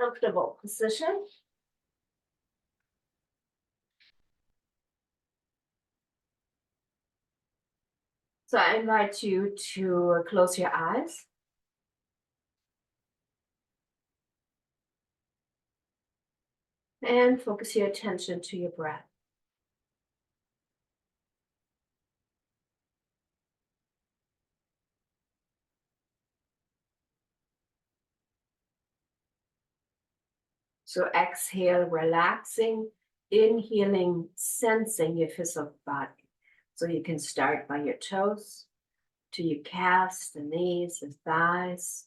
comfortable position. So I invite you to close your eyes. And focus your attention to your breath. So exhale, relaxing, inhaling, sensing your physical body. So you can start by your toes, to your calves, the knees, the thighs,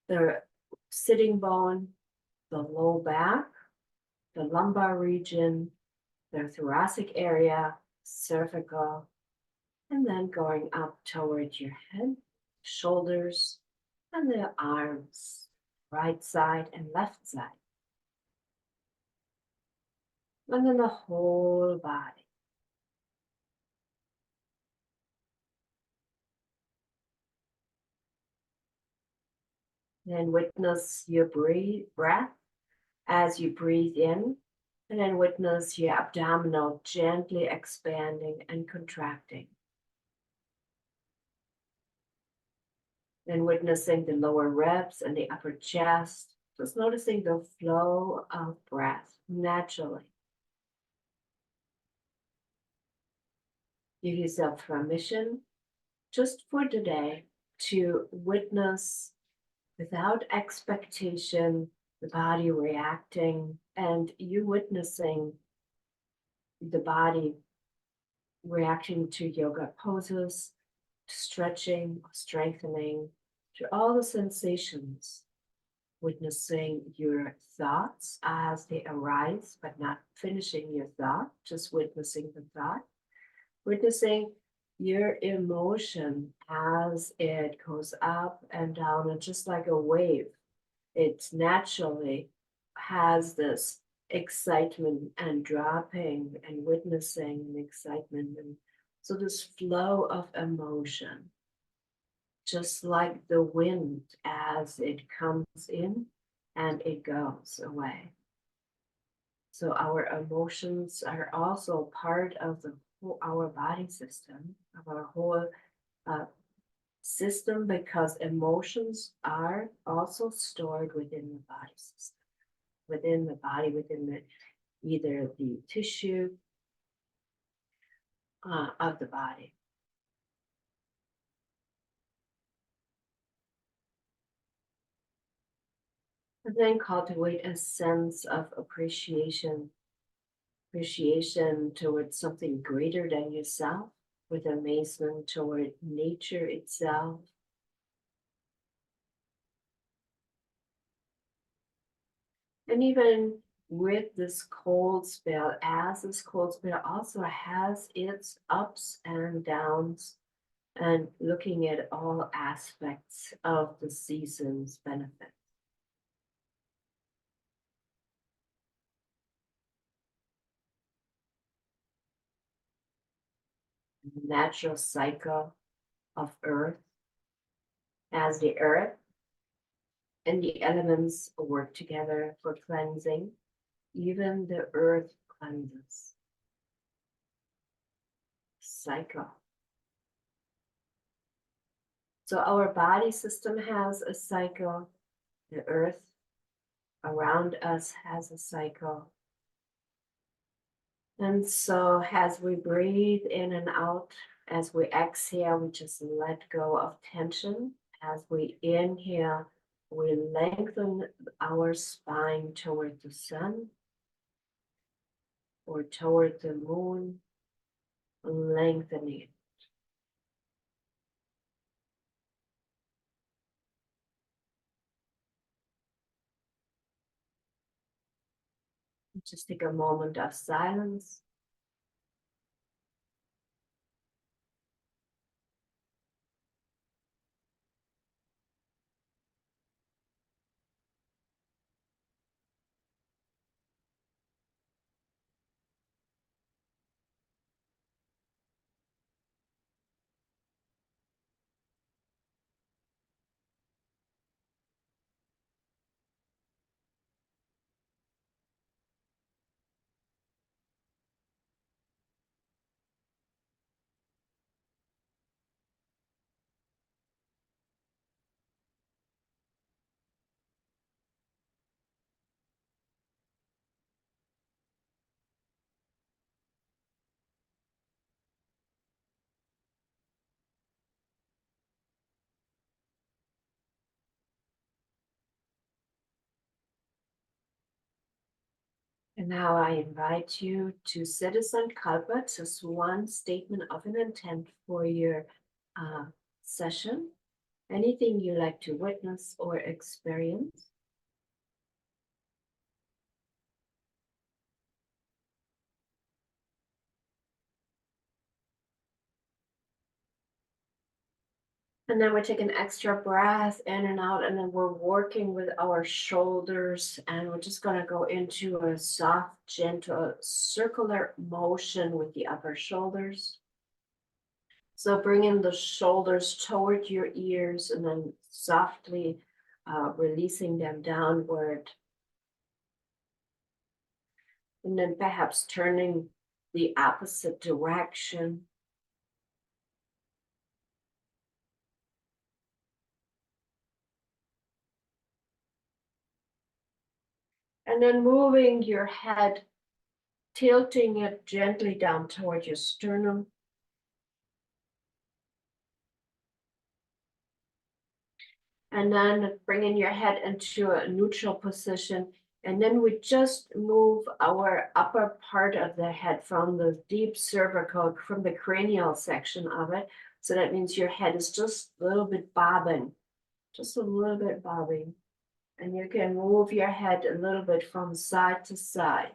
the sitting bone, the low back, the lumbar region, the thoracic area, cervical, and then going up toward your head, shoulders, and the arms, right side and left side. And then the whole body. Then witness your breath as you breathe in, and then witness your abdominal gently expanding and contracting. Then witnessing the lower ribs and the upper chest, just noticing the flow of breath naturally. Give yourself permission just for today to witness without expectation the body reacting and you witnessing the body reacting to yoga poses, stretching, strengthening, to all the sensations, witnessing your thoughts as they arise, but not finishing your thought, just witnessing the thought, witnessing your emotion as it goes up and down, and just like a wave, it naturally has this excitement and dropping and witnessing and excitement. And so this flow of emotion, just like the wind as it comes in and it goes away. So our emotions are also part of our body system, of our whole system, because emotions are also stored within the body system, within the body, within either the tissue of the body. And then cultivate a sense of appreciation towards something greater than yourself, with amazement toward nature itself. And even with this cold spell, as this cold spell also has its ups and downs, and looking at all aspects of the season's benefit. The natural cycle of earth, as the earth and the elements work together for cleansing, even the earth cleanses. Cycle. So our body system has a cycle, the earth around us has a cycle. And so as we breathe in and out, as we exhale, we just let go of tension. As we inhale, we lengthen our spine toward the sun or toward the moon, lengthening. Just take a moment of silence. Now I invite you to sit as Sankalpa, just one statement of an intent for your uh, session. Anything you like to witness or experience. And then we take an extra breath in and out, and then we're working with our shoulders, and we're just going to go into a soft, gentle, circular motion with the upper shoulders. So bringing the shoulders toward your ears and then softly releasing them downward. And then perhaps turning the opposite direction. And then moving your head, tilting it gently down toward your sternum. And then bringing your head into a neutral position. And then we just move our upper part of the head from the deep cervical, from the cranial section of it. So that means your head is just a little bit bobbing, just a little bit bobbing. And you can move your head a little bit from side to side.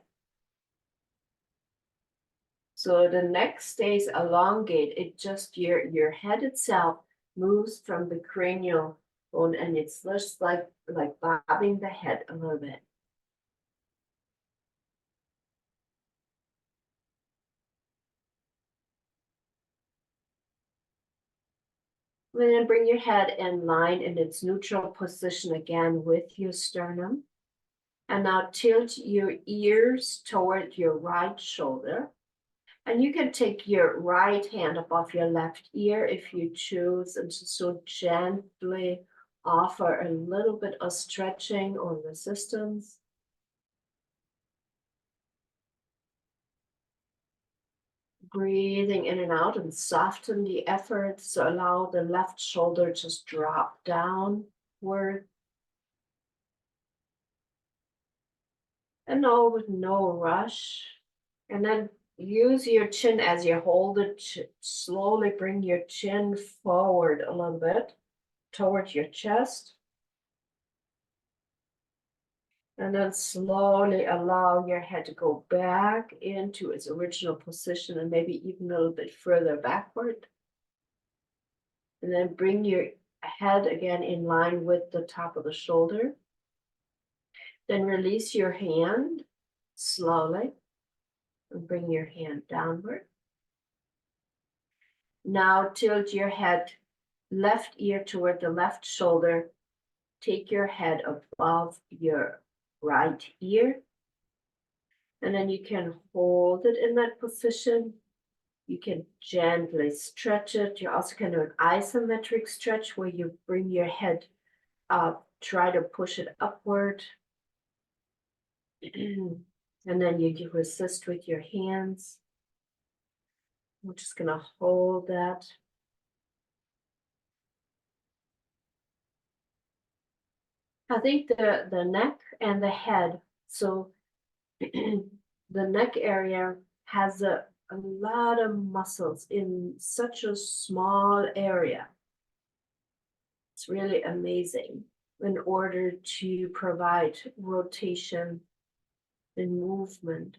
So the neck stays elongate. It just, your head itself moves from the cranial bone, and it's just like bobbing the head a little bit. And then bring your head in line in its neutral position again with your sternum. And now tilt your ears toward your right shoulder. And you can take your right hand above your left ear if you choose, and just so gently offer a little bit of stretching or resistance. Breathing in and out and soften the effort. So allow the left shoulder just drop downward. And now with no rush. And then use your chin as you hold it. Slowly bring your chin forward a little bit towards your chest. And then slowly allow your head to go back into its original position and maybe even a little bit further backward. And then bring your head again in line with the top of the shoulder. Then release your hand slowly and bring your hand downward. Now tilt your head left ear toward the left shoulder. Take your head above your right ear. And then you can hold it in that position. You can gently stretch it. You also can do an isometric stretch where you bring your head up, try to push it upward. And then you resist with your hands. We're just going to hold that. I think the neck and the head, so the neck area has a lot of muscles in such a small area. It's really amazing in order to provide rotation and movement.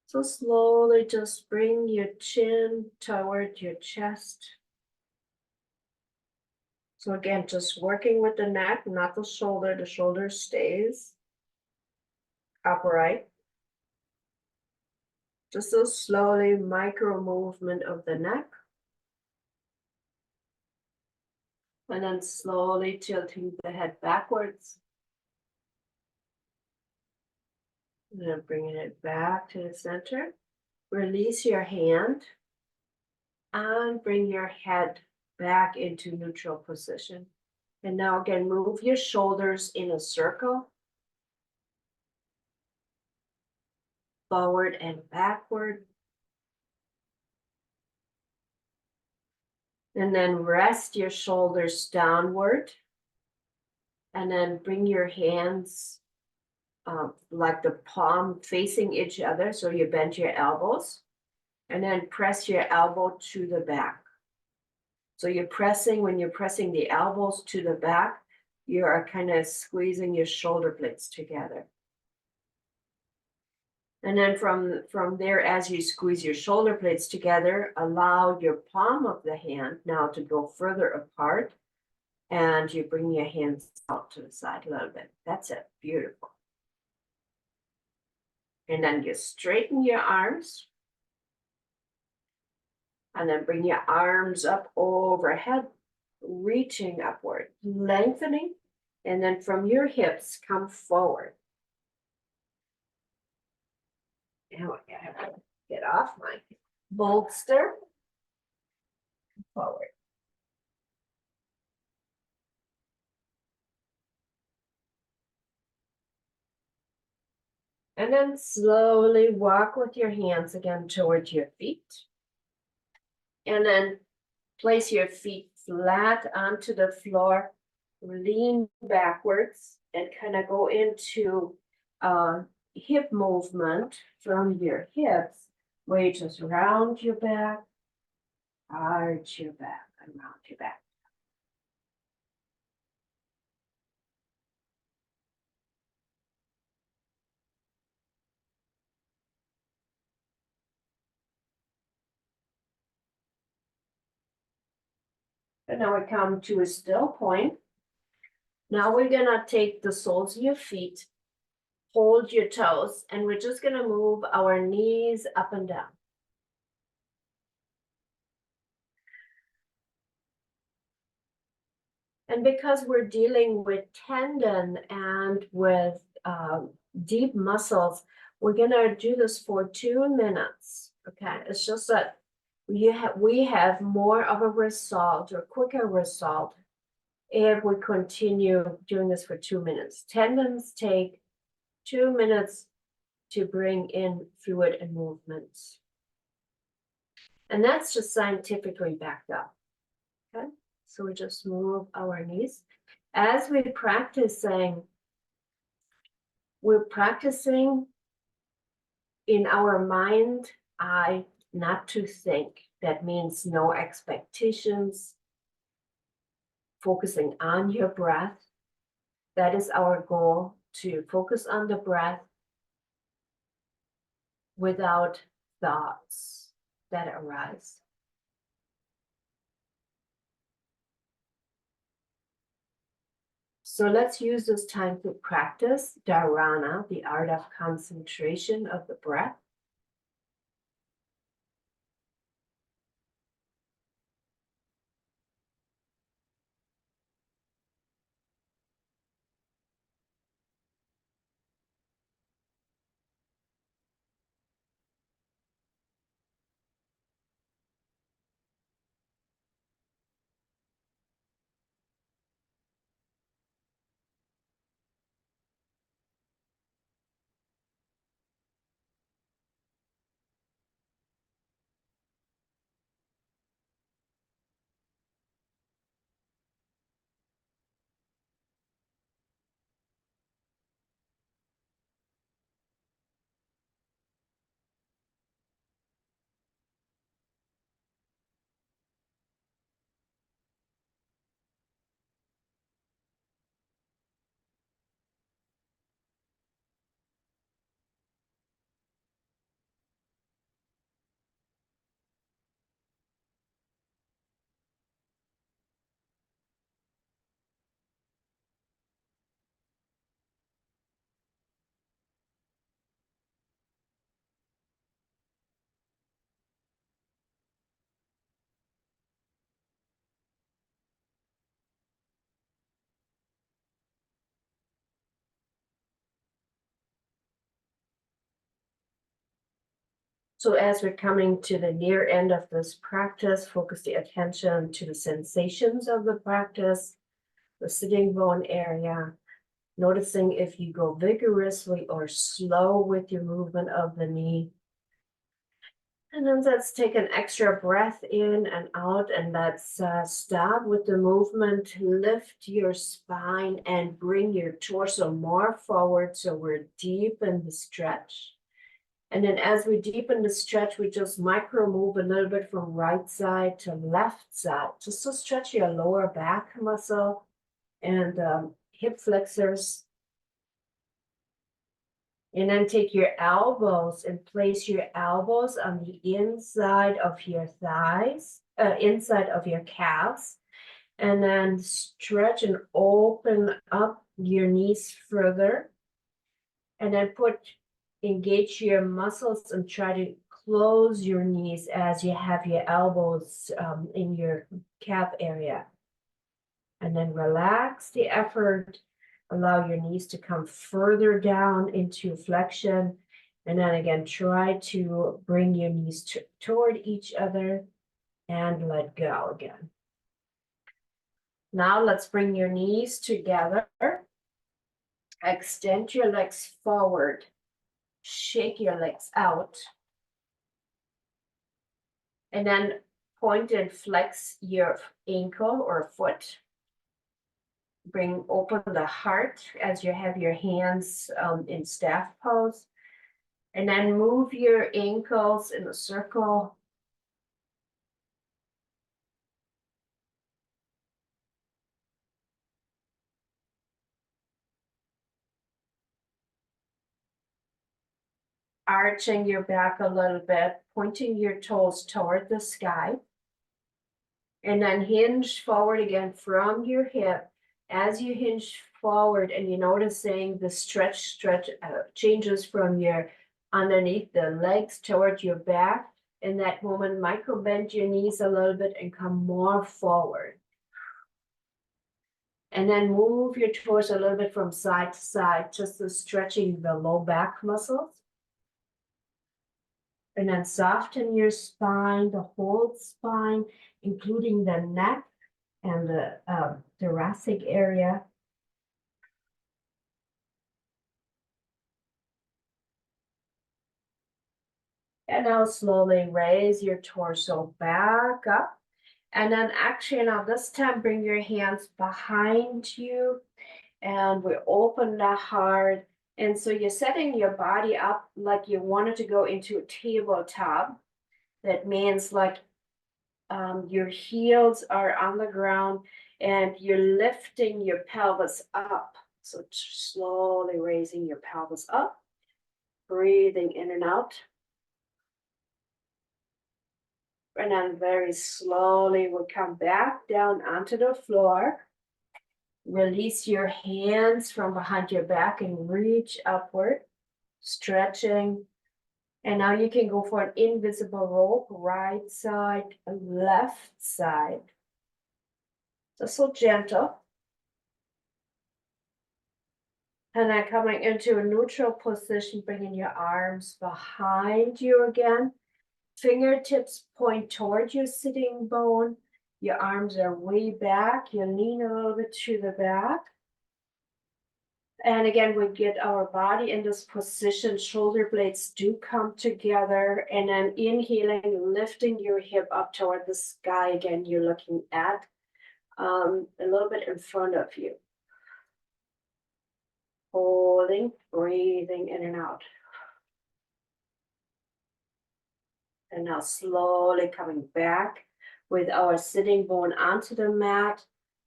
So slowly just bring your chin toward your chest. So again, just working with the neck, not the shoulder. The shoulder stays upright. Just a slowly micro movement of the neck. And then slowly tilting the head backwards. And then bringing it back to the center. Release your hand and bring your head back into neutral position. And now again, move your shoulders in a circle. Forward and backward. And then rest your shoulders downward. And then bring your hands like the palm facing each other. So you bend your elbows and then press your elbow to the back. So when you're pressing the elbows to the back, you are kind of squeezing your shoulder blades together. And then from there, as you squeeze your shoulder blades together, allow your palm of the hand now to go further apart. And you bring your hands out to the side a little bit. That's it. Beautiful. And then you straighten your arms. And then bring your arms up overhead, reaching upward, lengthening. And then from your hips, come forward. Now I have to get off my bolster. Forward. And then slowly walk with your hands again towards your feet. And then place your feet flat onto the floor, lean backwards, and kind of go into hip movement from your hips, where you just round your back, arch your back, and round your back. And now we come to a still point. Now we're gonna take the soles of your feet, hold your toes, and we're just gonna move our knees up and down. And because we're dealing with tendon and with deep muscles, we're gonna do this for 2 minutes, okay? It's just that we have more of a result or quicker result if we continue doing this for 2 minutes. Tendons take 2 minutes to bring in fluid and movements. And that's just scientifically backed up, okay? So we just move our knees. As we're practicing in our mind, eye, not to think. That means no expectations, focusing on your breath. That is our goal, to focus on the breath without thoughts that arise. So let's use this time to practice dharana, the art of concentration of the breath. So as we're coming to the near end of this practice, focus the attention to the sensations of the practice, the sitting bone area, noticing if you go vigorously or slow with your movement of the knee. And then let's take an extra breath in and out, and let's start with the movement. Lift your spine and bring your torso more forward so we're deep in the stretch. And then as we deepen the stretch, we just micro move a little bit from right side to left side, just to stretch your lower back muscle and hip flexors. And then take your elbows and place your elbows on the inside of your thighs, inside of your calves. And then stretch and open up your knees further. And then engage your muscles and try to close your knees as you have your elbows in your calf area. And then relax the effort. Allow your knees to come further down into flexion. And then again, try to bring your knees toward each other and let go again. Now let's bring your knees together. Extend your legs forward. Shake your legs out. And then point and flex your ankle or foot. Bring open the heart as you have your hands in staff pose. And then move your ankles in a circle. Arching your back a little bit, pointing your toes toward the sky. And then hinge forward again from your hip. As you hinge forward and you're noticing the stretch changes from your underneath the legs toward your back. In that moment, micro bend your knees a little bit and come more forward. And then move your torso a little bit from side to side, just stretching the low back muscles. And then soften your spine, the whole spine, including the neck and the thoracic area. And now slowly raise your torso back up. And then actually now this time bring your hands behind you and we open the heart. And so you're setting your body up like you wanted to go into a tabletop. That means like your heels are on the ground and you're lifting your pelvis up. So slowly raising your pelvis up, breathing in and out. And then very slowly we'll come back down onto the floor. Release your hands from behind your back and reach upward, stretching. And now you can go for an invisible rope, right side, left side. So gentle. And then coming into a neutral position, bringing your arms behind you again. Fingertips point toward your sitting bone. Your arms are way back. You lean a little bit to the back. And again, we get our body in this position. Shoulder blades do come together. And then inhaling, lifting your hip up toward the sky. Again, you're looking at a little bit in front of you. Holding, breathing in and out. And now slowly coming back with our sitting bone onto the mat.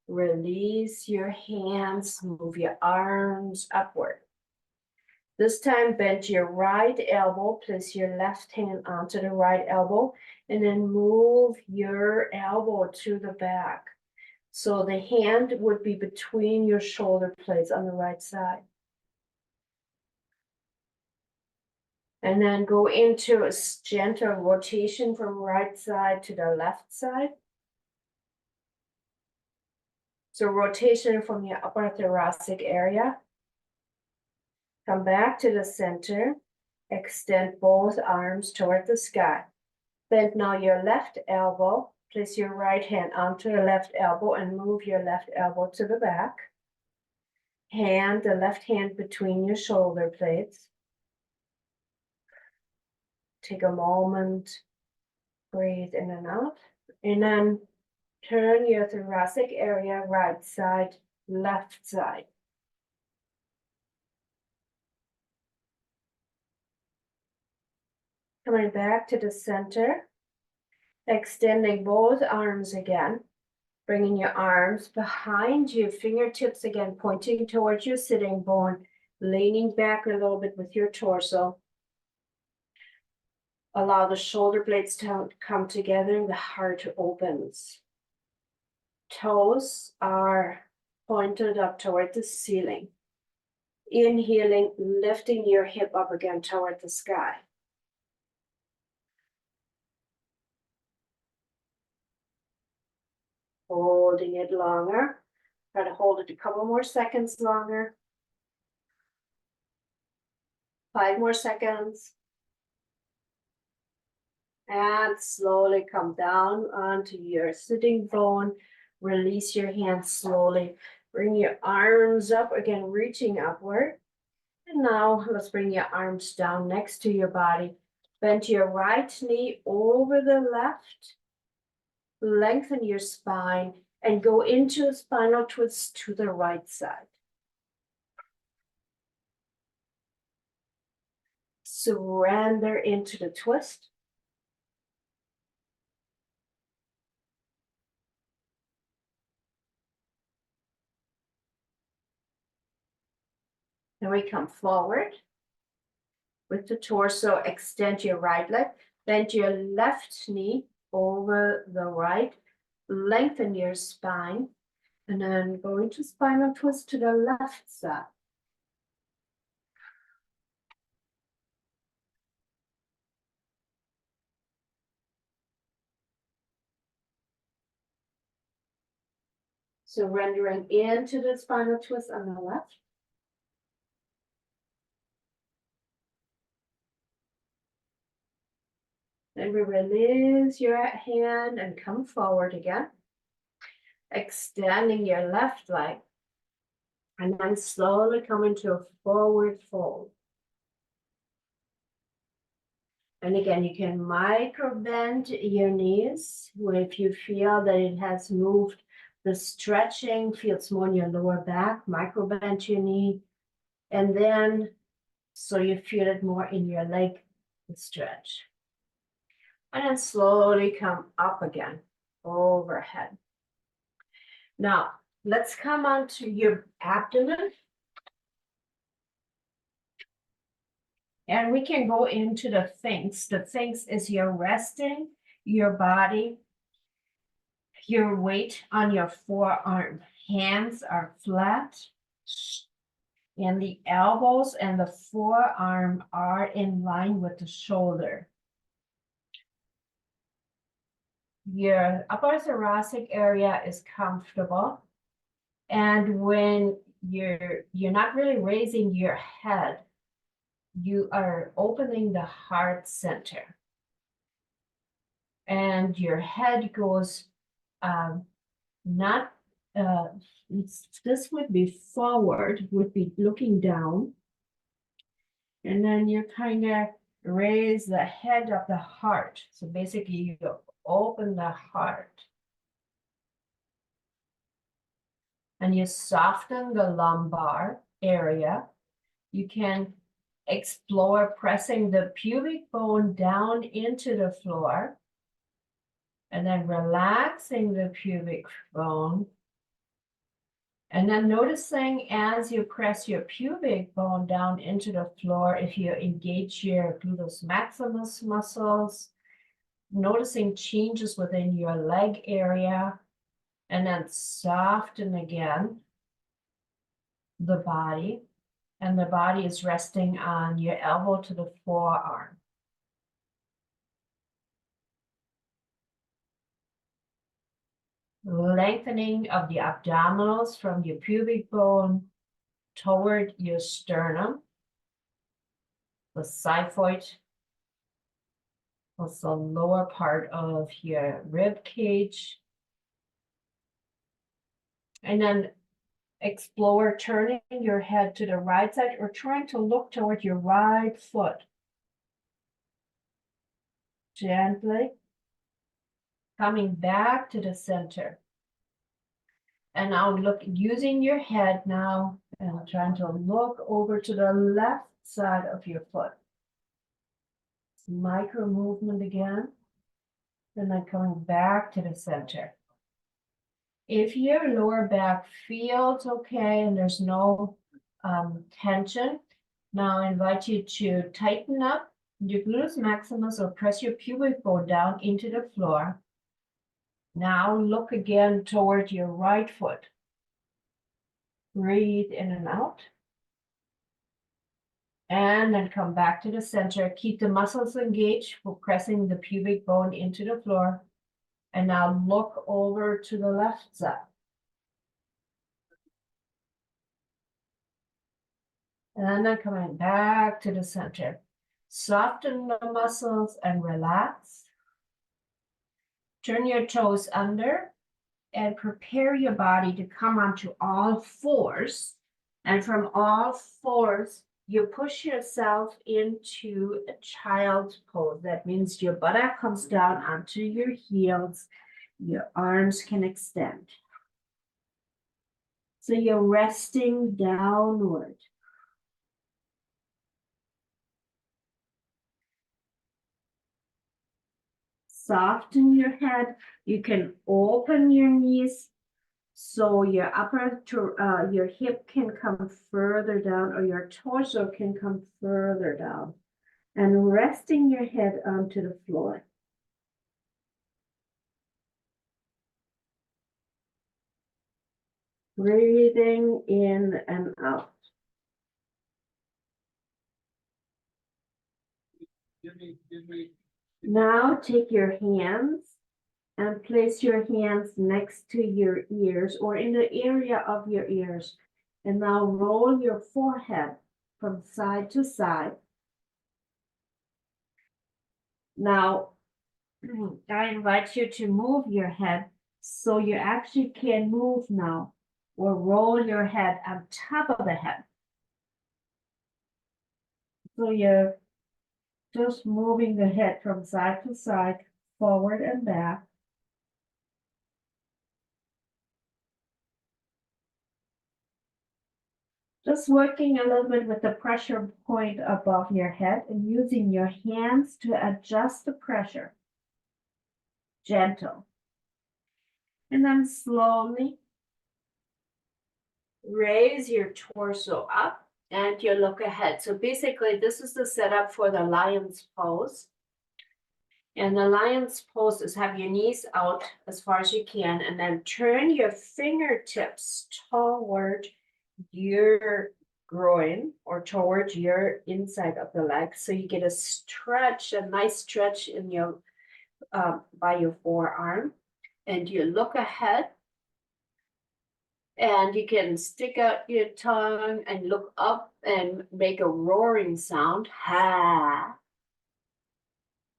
Release your hands, move your arms upward. This time bend your right elbow, place your left hand onto the right elbow, and then move your elbow to the back. So the hand would be between your shoulder blades on the right side. And then go into a gentle rotation from right side to the left side. So rotation from your upper thoracic area. Come back to the center. Extend both arms toward the sky. Bend now your left elbow. Place your right hand onto the left elbow and move your left elbow to the back. Hand the left hand between your shoulder blades. Take a moment Breathe in and out. And then turn your thoracic area, right side, left side. Coming back to the center, extending both arms again, bringing your arms behind you, fingertips again, pointing towards your sitting bone, leaning back a little bit with your torso. Allow the shoulder blades to come together, the heart opens. Toes are pointed up toward the ceiling. Inhaling, lifting your hip up again toward the sky. Holding it longer. Try to hold it a couple more seconds longer. 5 more seconds. And slowly come down onto your sitting bone. Release your hands slowly. Bring your arms up again, reaching upward. And now let's bring your arms down next to your body. Bend your right knee over the left. Lengthen your spine and go into a spinal twist to the right side. Surrender into the twist. Then we come forward with the torso. Extend your right leg. Bend your left knee over the right. Lengthen your spine. And then go into spinal twist to the left side. Surrendering into the spinal twist on the left. Then we release your hand and come forward again. Extending your left leg. And then slowly come into a forward fold. And again, you can micro bend your knees if you feel that it has moved. The stretching feels more in your lower back. Micro bend your knee. And then, so you feel it more in your leg, the stretch. And then slowly come up again, overhead. Now, let's come onto your abdomen. And we can go into the things. The things is you're resting your body, your weight on your forearm. Hands are flat. And the elbows and the forearm are in line with the shoulder. Your upper thoracic area is comfortable. And when you're not really raising your head, you are opening the heart center. And your head goes not, this would be forward, would be looking down. And then you kind of raise the head of the heart. So basically you open the heart. And you soften the lumbar area. You can explore pressing the pubic bone down into the floor. And then relaxing the pubic bone. And then noticing as you press your pubic bone down into the floor, if you engage your gluteus maximus muscles, noticing changes within your leg area, and then soften again the body. And the body is resting on your elbow to the forearm. Lengthening of the abdominals from your pubic bone toward your sternum. The xiphoid was the lower part of your rib cage. And then explore turning your head to the right side or trying to look toward your right foot. Gently. coming back to the center. And now look, using your head now, and trying to look over to the left side of your foot. Micro movement again. And then coming back to the center. If your lower back feels okay and there's no tension, now I invite you to tighten up your gluteus maximus or press your pubic bone down into the floor. Now look again toward your right foot. Breathe in and out. And then come back to the center. Keep the muscles engaged for pressing the pubic bone into the floor. And now look over to the left side. And then coming back to the center. Soften the muscles and relax. Turn your toes under and prepare your body to come onto all fours. And from all fours, you push yourself into a child's pose. That means your buttock comes down onto your heels. Your arms can extend. So you're resting downward. Soften your head. You can open your knees so your your hip can come further down, or your torso can come further down, and resting your head onto the floor. Breathing in and out. Now take your hands and place your hands next to your ears or in the area of your ears. And now roll your forehead from side to side. Now, I invite you to move your head so you actually can move now, or roll your head on top of the head. So you're just moving the head from side to side, forward and back. Just working a little bit with the pressure point above your head and using your hands to adjust the pressure. Gentle. And then slowly raise your torso up and you look ahead. So basically, this is the setup for the lion's pose. And the lion's pose is have your knees out as far as you can, and then turn your fingertips toward your groin or towards your inside of the leg. So you get a stretch, a nice stretch in your by your forearm. And you look ahead. And you can stick out your tongue and look up and make a roaring sound. Ha.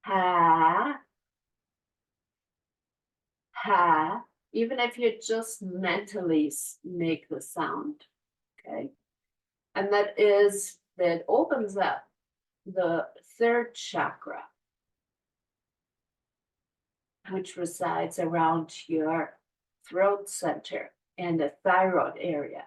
Ha. Ha. Even if you just mentally make the sound. Okay. And that opens up the third chakra, which resides around your throat center and the thyroid area.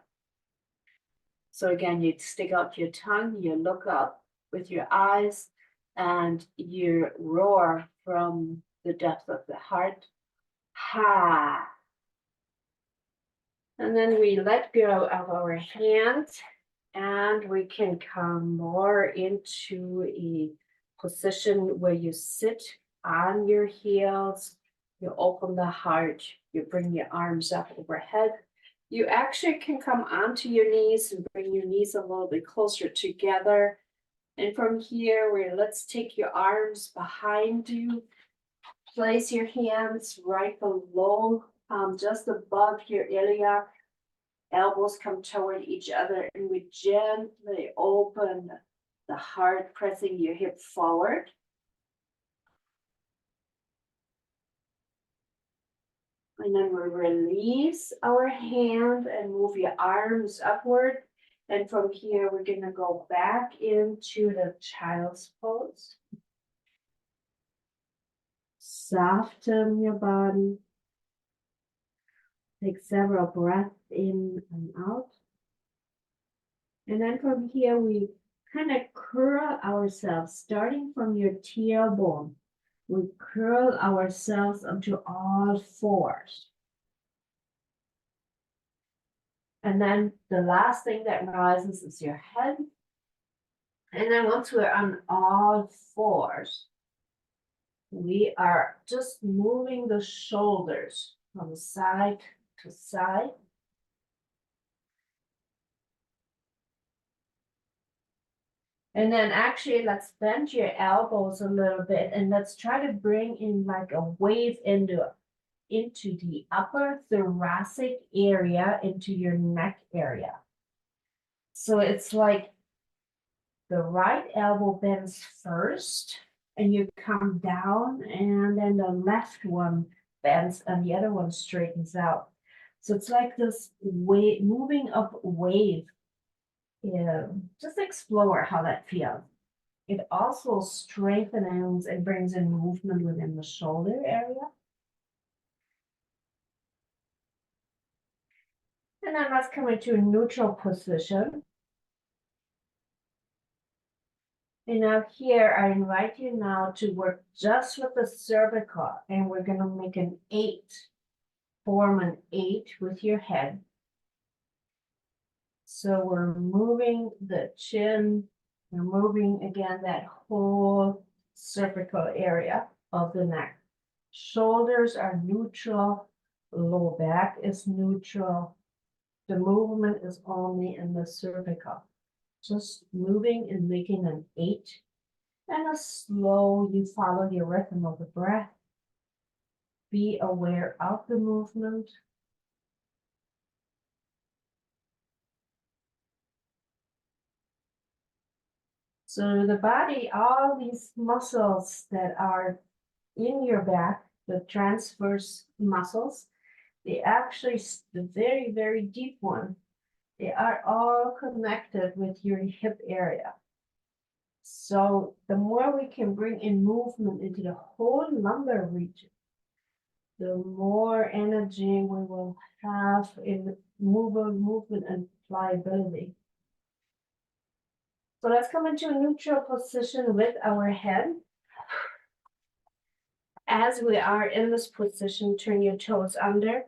So again, you stick out your tongue, you look up with your eyes, and you roar from the depth of the heart. Ha. And then we let go of our hands, and we can come more into a position where you sit on your heels, you open the heart, you bring your arms up overhead. You actually can come onto your knees and bring your knees a little bit closer together. And from here, let's take your arms behind you. Place your hands right below, just above your iliac. Elbows come toward each other, and we gently open the heart, pressing your hip forward. And then we release our hand and move your arms upward. And from here, we're going to go back into the child's pose. Soften your body. Take several breaths in and out. And then from here, we kind of curl ourselves, starting from your tailbone. We curl ourselves onto all fours. And then the last thing that rises is your head. And then once we're on all fours, we are just moving the shoulders from side to side. And then actually, let's bend your elbows a little bit and let's try to bring in like a wave into the upper thoracic area, into your neck area. So it's like the right elbow bends first and you come down, and then the left one bends and the other one straightens out. So it's like this wave, moving up wave. Yeah, just explore how that feels. It also strengthens and brings in movement within the shoulder area. And then let's come into a neutral position. And now here, I invite you now to work just with the cervical, and we're gonna make an 8. Form an 8 with your head. So we're moving the chin, we're moving again that whole cervical area of the neck. Shoulders are neutral, low back is neutral. The movement is only in the cervical. Just moving and making an 8. And a slow, you follow the rhythm of the breath. Be aware of the movement. So the body, all these muscles that are in your back, the transverse muscles, they actually, the very, very deep one, they are all connected with your hip area. So the more we can bring in movement into the whole lumbar region, the more energy we will have in movement and pliability. So let's come into a neutral position with our head. As we are in this position, turn your toes under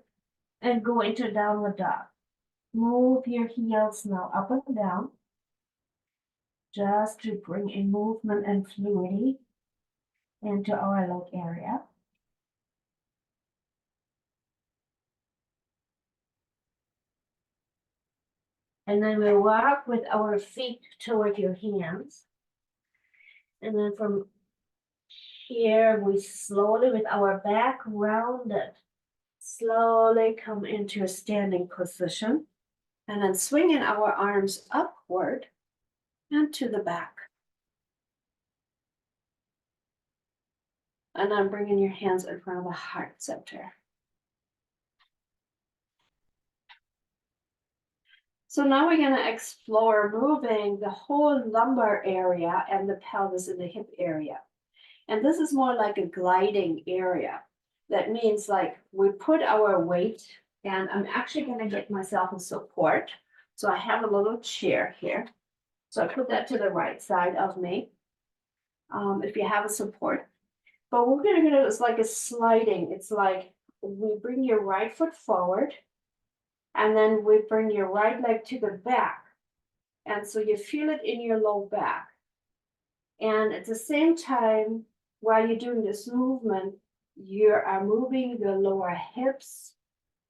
and go into downward dog. Move your heels now up and down, just to bring in movement and fluidity into our leg area. And then we'll walk with our feet toward your hands. And then from here, we slowly, with our back rounded, slowly come into a standing position. And then swinging our arms upward and to the back. And then bringing your hands in front of the heart center. So now we're going to explore moving the whole lumbar area and the pelvis and the hip area. And this is more like a gliding area. That means like we put our weight, and I'm actually going to get myself a support. So I have a little chair here. So I put that to the right side of me, if you have a support. But what we're going to do is like a sliding. It's like we bring your right foot forward, and then we bring your right leg to the back. And so you feel it in your low back. And at the same time, while you're doing this movement, you are moving the lower hips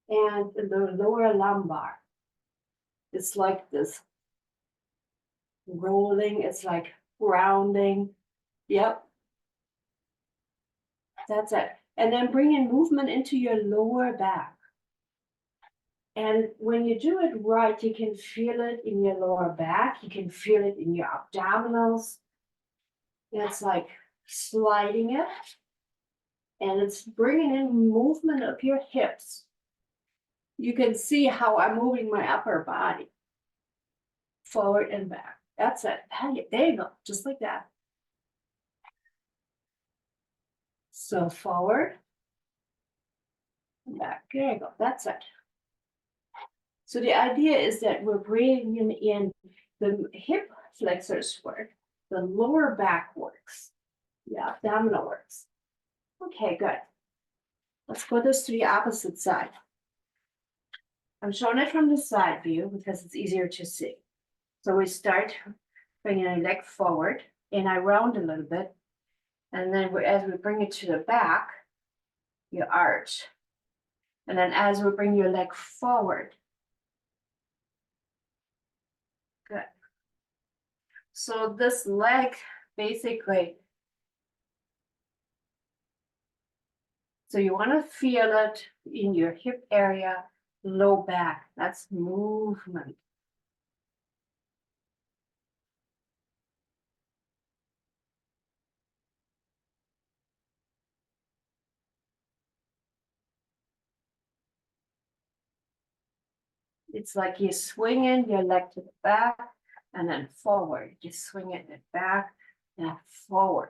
and the lower lumbar. It's like this rolling, it's like rounding. Yep. That's it. And then bring in movement into your lower back. And when you do it right, you can feel it in your lower back. You can feel it in your abdominals. It's like sliding it. And it's bringing in movement of your hips. You can see how I'm moving my upper body forward and back. That's it. There you go. Just like that. So forward, back, there you go, that's it. So the idea is that we're bringing in the hip flexors work, the lower back works, the abdominal works. Okay, good. Let's put this to the opposite side. I'm showing it from the side view because it's easier to see. So we start bringing a leg forward and I round a little bit. And then as we bring it to the back, you arch. And then as we bring your leg forward, good. So this leg basically, so you want to feel it in your hip area, low back. That's movement. It's like you're swinging your leg to the back and then forward. You swing it back and forward.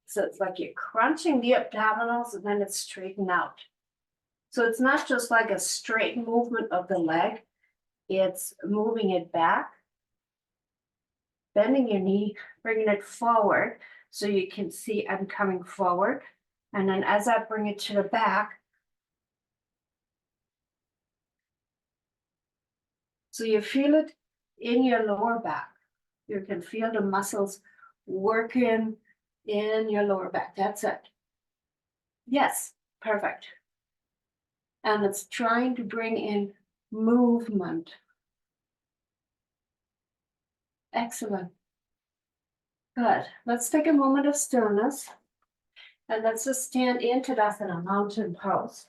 So it's like you're crunching the abdominals and then it's straightened out. So it's not just like a straight movement of the leg, it's moving it back, bending your knee, bringing it forward so you can see I'm coming forward. And then as I bring it to the back, so you feel it in your lower back. You can feel the muscles working in your lower back. That's it. Yes, perfect. And it's trying to bring in movement. Excellent. Good. Let's take a moment of stillness. And let's just stand in Tadasana, mountain pose.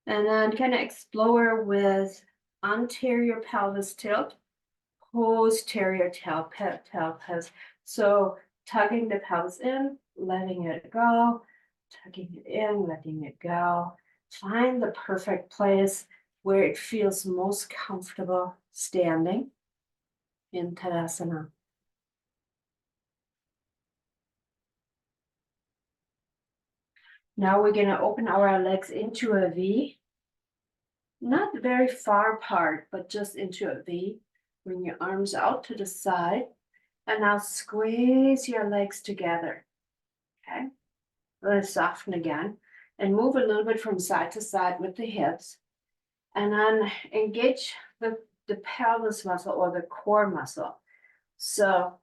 And then kind of explore with anterior pelvis tilt, posterior pelvis. So tugging the pelvis in, letting it go, tugging it in, letting it go. Find the perfect place where it feels most comfortable standing in Tadasana. Now we're going to open our legs into a V. Not very far apart, but just into a V. Bring your arms out to the side. And now squeeze your legs together. Okay? Let it soften again. And move a little bit from side to side with the hips. And then engage the pelvis muscle or the core muscle. So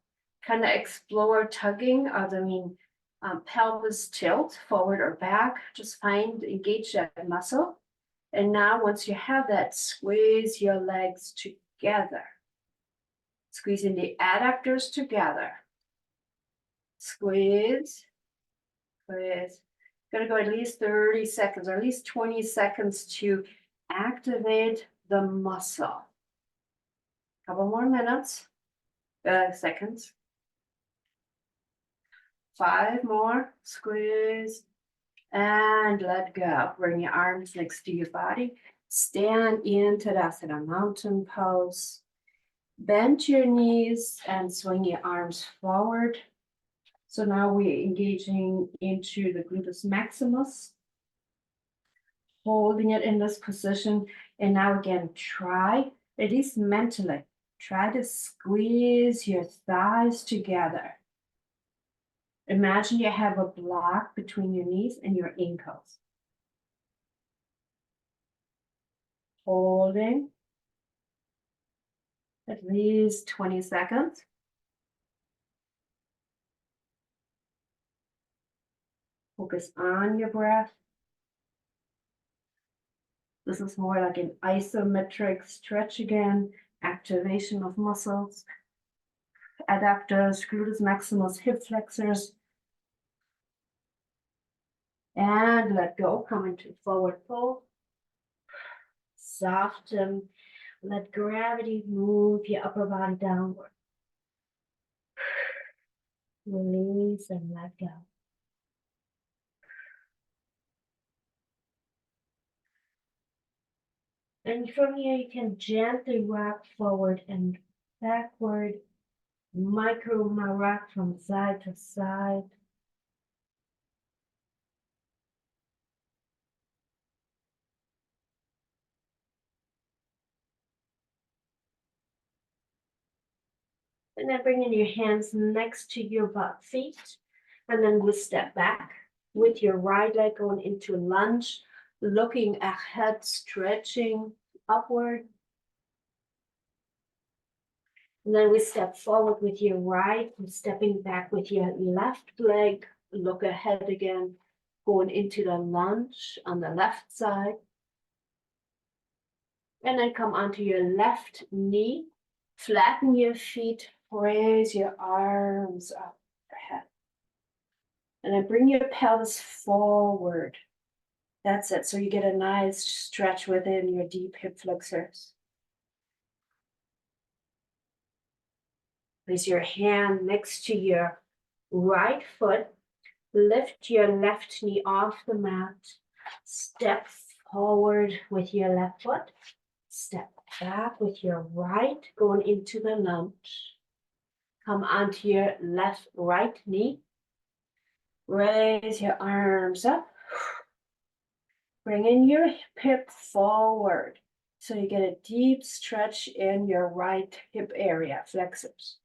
kind of explore tugging, pelvis tilt forward or back. Just engage that muscle. And now once you have that, squeeze your legs together. Squeezing the adductors together. Squeeze, squeeze. Gonna go at least 30 seconds or at least 20 seconds to activate the muscle. Couple more minutes, seconds. 5 more, squeeze, and let go. Bring your arms next to your body. Stand in Tadasana, mountain pose. Bend your knees and swing your arms forward. So now we're engaging into the gluteus maximus. Holding it in this position. And now again, try, at least mentally, try to squeeze your thighs together. Imagine you have a block between your knees and your ankles. Holding at least 20 seconds. Focus on your breath. This is more like an isometric stretch again, activation of muscles, adductors, gluteus maximus, hip flexors. And let go, come into forward fold. Soften, let gravity move your upper body downward. Release and let go. And from here, you can gently rock forward and backward, micro rock from side to side. And then bringing your hands next to your butt feet. And then we'll step back with your right leg going into lunge, looking ahead, stretching upward. And then we step forward with your right, and stepping back with your left leg, look ahead again, going into the lunge on the left side. And then come onto your left knee, flatten your feet, raise your arms up ahead. And then bring your pelvis forward. That's it. So you get a nice stretch within your deep hip flexors. Place your hand next to your right foot. Lift your left knee off the mat. Step forward with your left foot. Step back with your right, going into the lunge. Come onto your right knee. Raise your arms up. Bring in your hip forward. So you get a deep stretch in your right hip area, flexors.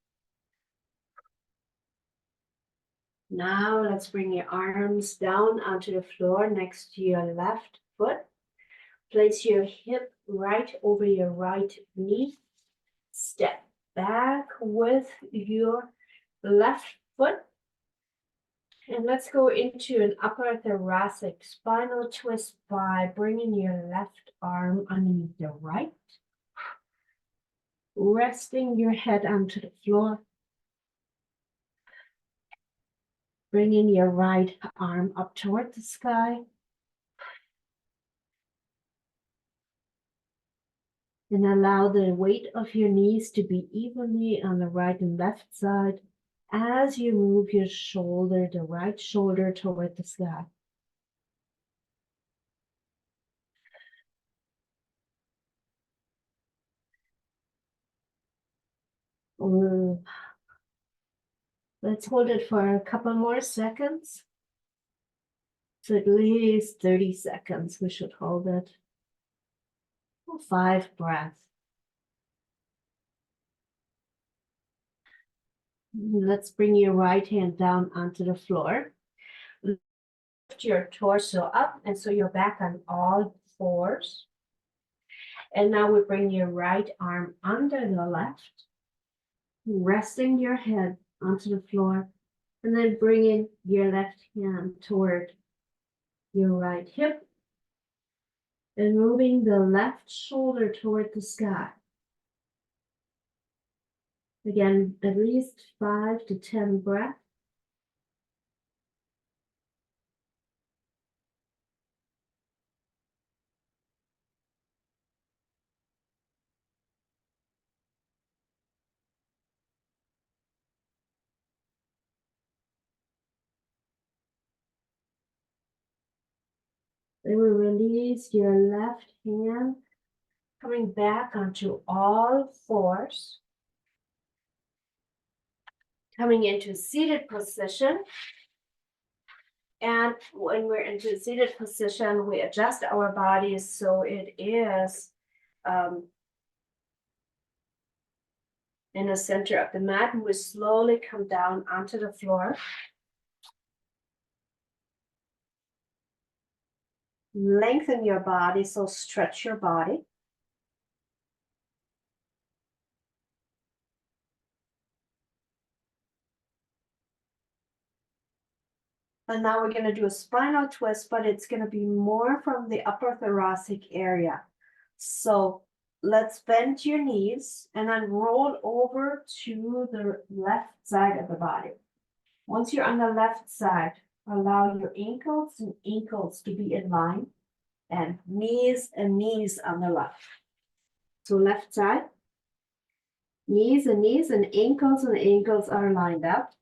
Now let's bring your arms down onto the floor next to your left foot. Place your hip right over your right knee. Step back with your left foot. And let's go into an upper thoracic spinal twist by bringing your left arm underneath the right. Resting your head onto the floor. Bringing your right arm up toward the sky. And allow the weight of your knees to be evenly on the right and left side as you move your shoulder, the right shoulder toward the sky. Let's hold it for a couple more seconds. So at least 30 seconds, we should hold it. 5 breaths. Let's bring your right hand down onto the floor. Lift your torso up, and so you're back on all fours. And now we bring your right arm under the left, resting your head onto the floor, and then bringing your left hand toward your right hip, and moving the left shoulder toward the sky. Again, at least 5 to 10 breaths. Then we release your left hand, coming back onto all fours. Coming into seated position. And when we're into seated position, we adjust our bodies so it is in the center of the mat, and we slowly come down onto the floor. Lengthen your body, so stretch your body. And now we're going to do a spinal twist, but it's going to be more from the upper thoracic area. So let's bend your knees and then roll over to the left side of the body. Once you're on the left side, allow your ankles and ankles to be in line, and knees on the left. So left side, knees and ankles are lined up,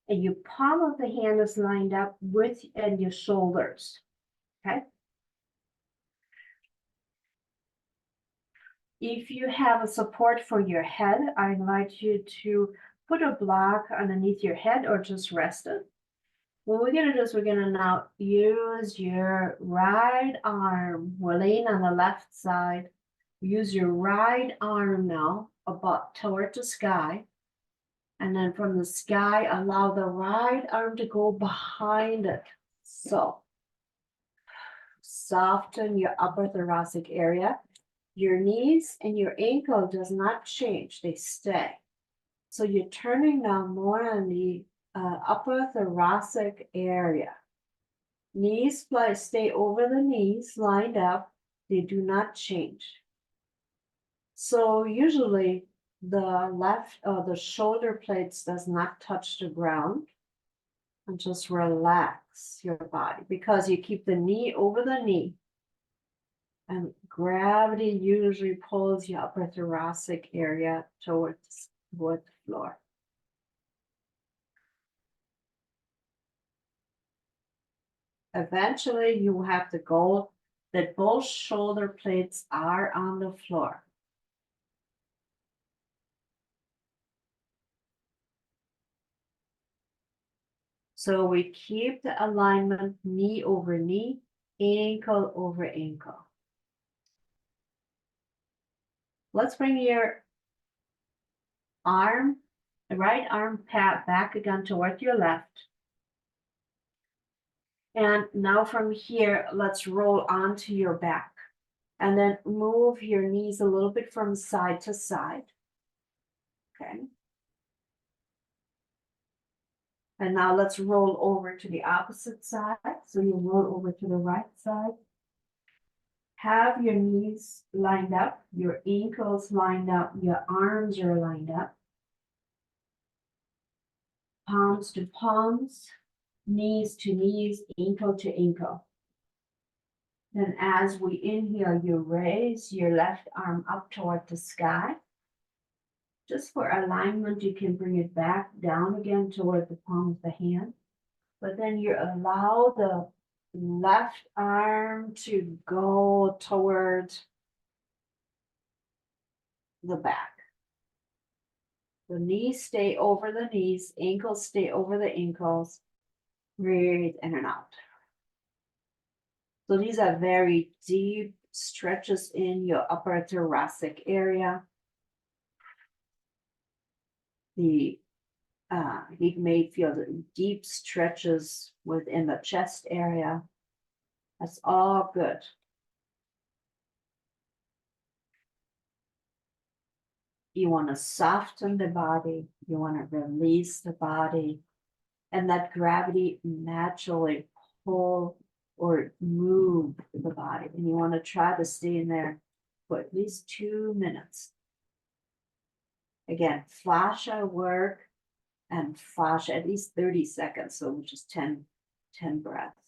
and your palm of the hand is lined up with and your shoulders. Okay. if you have a support for your head, I invite you to put a block underneath your head or just rest it. What we're gonna do is we're gonna now use your right arm. We're laying on the left side. Use your right arm now about toward the sky. And then from the sky, allow the right arm to go behind it. So soften your upper thoracic area. Your knees and your ankle does not change, they stay. So you're turning now more on the upper thoracic area. Knees stay over the knees, lined up. They do not change. So usually the left or the shoulder plates does not touch the ground. And just relax your body because you keep the knee over the knee. And gravity usually pulls your upper thoracic area towards the floor. Eventually, you have the goal that both shoulder plates are on the floor. So we keep the alignment knee over knee, ankle over ankle. Let's bring your arm, the right arm back again toward your left. And now from here, let's roll onto your back. And then move your knees a little bit from side to side. Okay. And now let's roll over to the opposite side. So you roll over to the right side. Have your knees lined up, your ankles lined up, your arms are lined up. Palms to palms, knees to knees, ankle to ankle. Then as we inhale, you raise your left arm up toward the sky. Just for alignment, you can bring it back down again toward the palm of the hand. But then you allow the left arm to go toward the back. The knees stay over the knees, ankles stay over the ankles. Breathe in and out. So these are very deep stretches in your upper thoracic area. You may feel the deep stretches within the chest area. That's all good. You want to soften the body. You want to release the body. And let gravity naturally pull or move the body. And you want to try to stay in there for at least 2 minutes. Again, fascia work and fascia at least 30 seconds, so which is 10 breaths.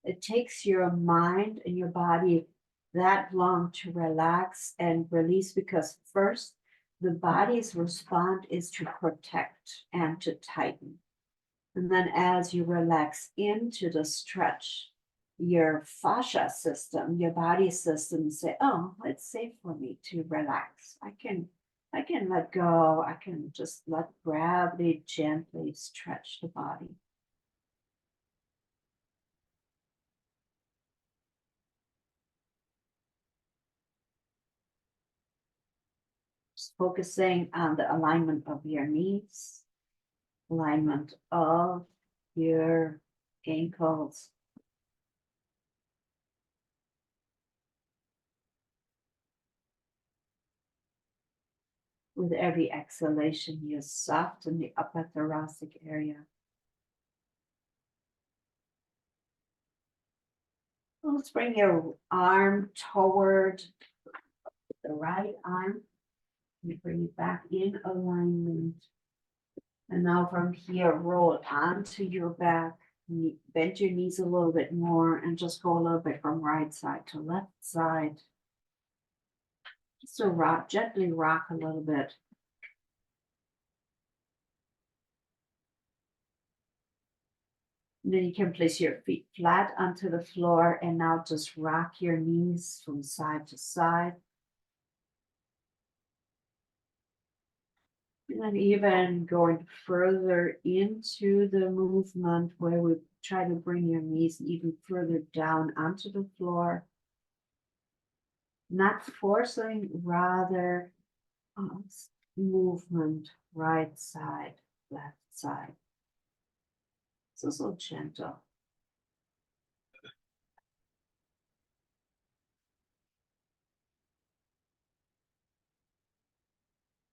It takes your mind and your body that long to relax and release because first, the body's response is to protect and to tighten. And then as you relax into the stretch, your fascia system, your body system say, oh, it's safe for me to relax. I can let go. I can just let gravity gently stretch the body. Just focusing on the alignment of your knees, alignment of your ankles. With every exhalation, you soften the upper thoracic area. Let's bring your arm toward the right arm. You bring it back in alignment. And now from here, roll onto your back. Bend your knees a little bit more and just go a little bit from right side to left side. Just to rock, gently rock a little bit. And then you can place your feet flat onto the floor and now just rock your knees from side to side. And then even going further into the movement where we try to bring your knees even further down onto the floor. Not forcing, rather movement, right side, left side. So gentle.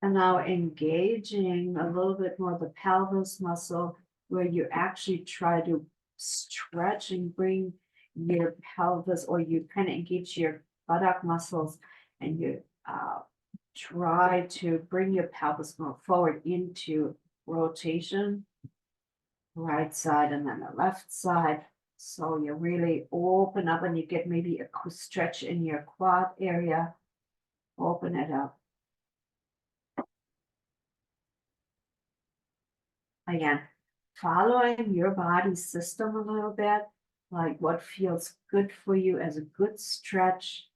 And now engaging a little bit more the pelvis muscle where you actually try to stretch and bring your pelvis, or you kind of engage your buttock muscles and you try to bring your pelvis more forward into rotation, right side and then the left side. So you really open up and you get maybe a stretch in your quad area, open it up. Again, following your body system a little bit, like what feels good for you as a good stretch,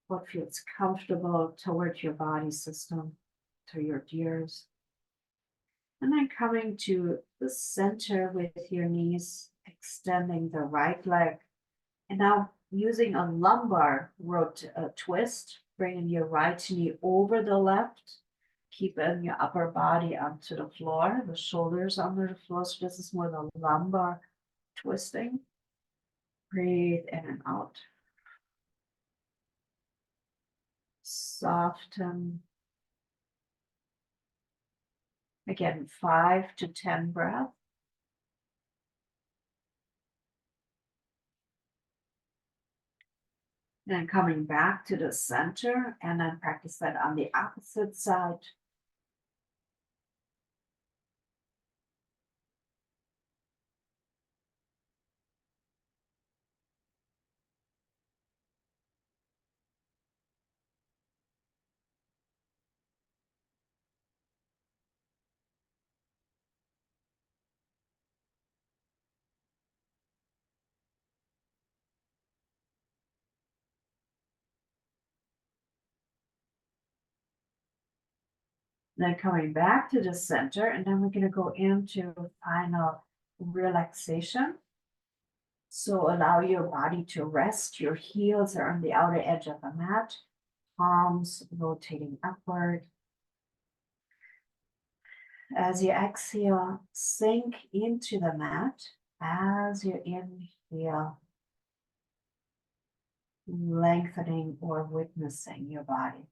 what feels comfortable toward your body system, to your ears. And then coming to the center with your knees, extending the right leg. And now using a lumbar twist, bringing your right knee over the left, keeping your upper body onto the floor, the shoulders under the floor. So this is more the lumbar twisting. Breathe in and out. Soften. Again, 5 to 10 breaths. Then coming back to the center and then practice that on the opposite side. Then coming back to the center, and then we're going to go into final relaxation. So allow your body to rest. Your heels are on the outer edge of the mat, palms rotating upward. As you exhale, sink into the mat. As you inhale, lengthening or witnessing your body.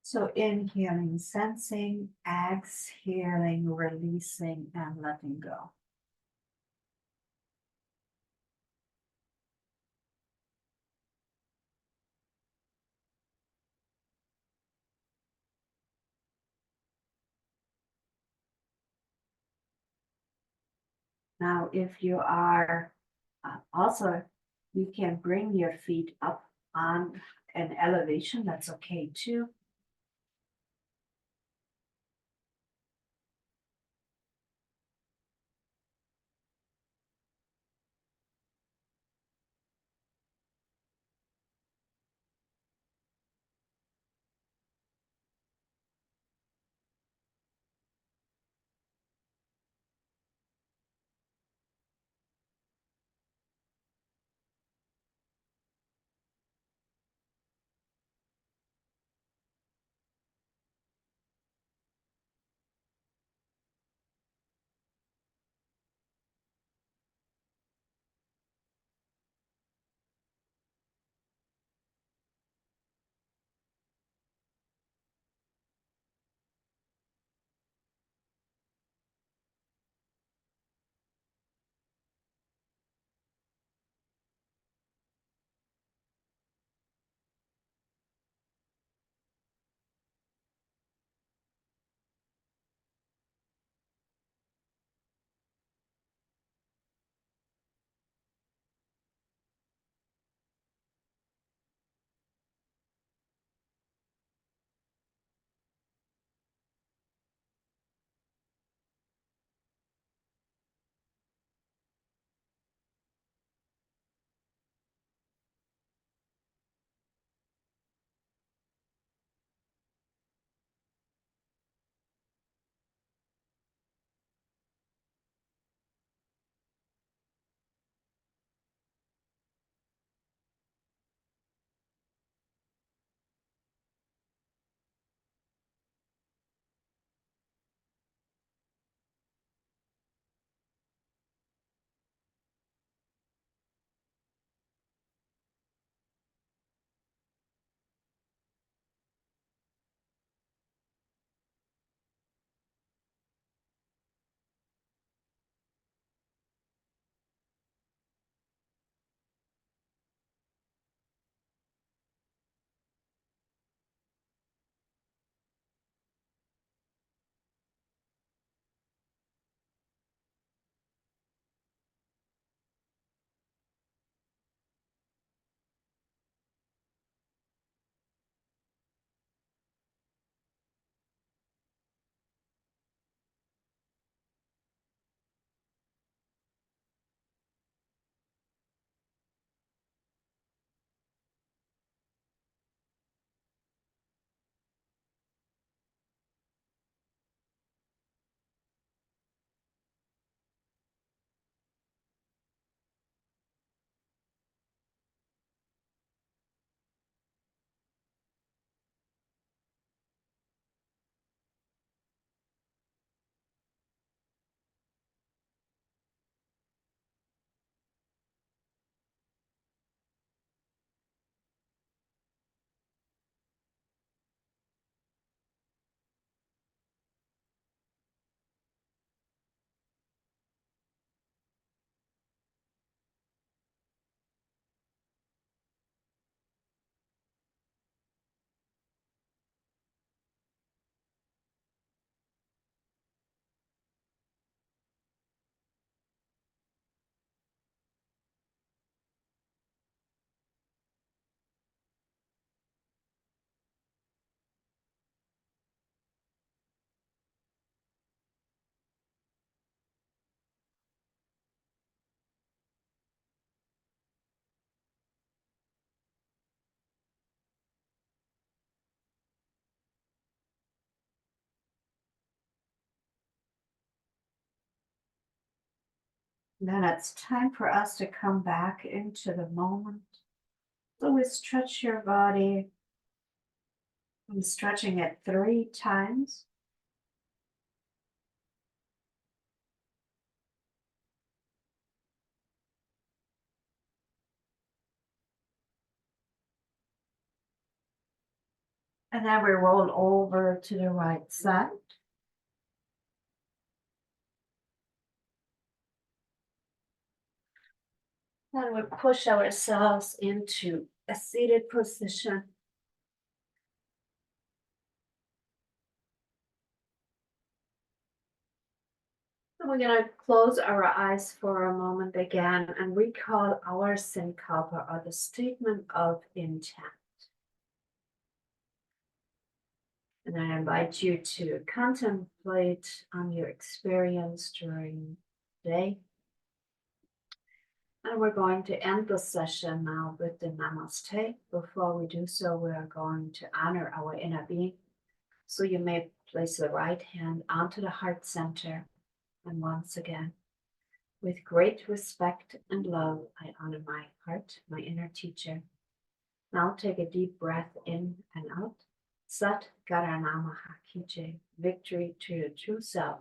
So inhaling, sensing, exhaling, releasing, and letting go. Now, if you are also, you can bring your feet up on an elevation, that's okay too. Then it's time for us to come back into the moment. So we stretch your body. I'm stretching it 3 times. And then we roll over to the right side. Then we push ourselves into a seated position. So we're going to close our eyes for a moment again and recall our Sankalpa, or the statement of intent. And I invite you to contemplate on your experience during the day. And we're going to end the session now with the Namaste. Before we do so, we are going to honor our inner being. So you may place the right hand onto the heart center. And once again, with great respect and love, I honor my heart, my inner teacher. Now take a deep breath in and out. Sat Garanamaha Kije, victory to your true self.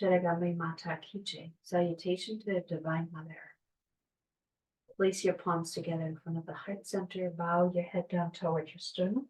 Chiragami Mata Kije, salutation to the Divine Mother. Place your palms together in front of the heart center. Bow your head down toward your sternum.